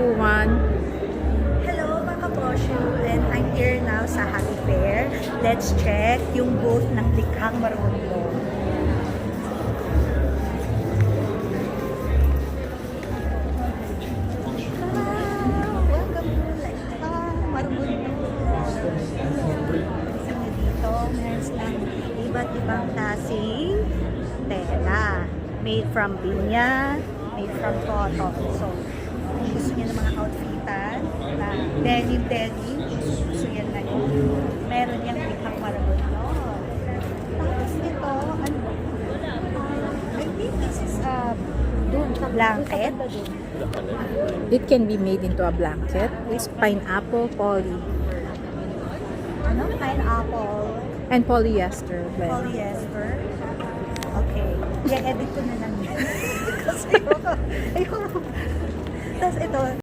One. Hello mga kaposyo, and I'm here now sa Happy Fair. Let's check yung booth ng Likhang Marunong. Welcome to Likhang Marunong. Isa na dito, meron silang iba't ibang klaseng tela. Made from pinya, made from cotton. So, kung gusto niya ng mga outfitan na denim, gusto niya na yun. Meron niyang Likhang Marunong. Tapos ito, ano, I think this is a blanket. It can be made into a blanket. It's pineapple, poly, Ano? Pineapple, and polyester. polyester. Okay. I-edit ko na lang yan. Kasi ayoko. Tapos ito,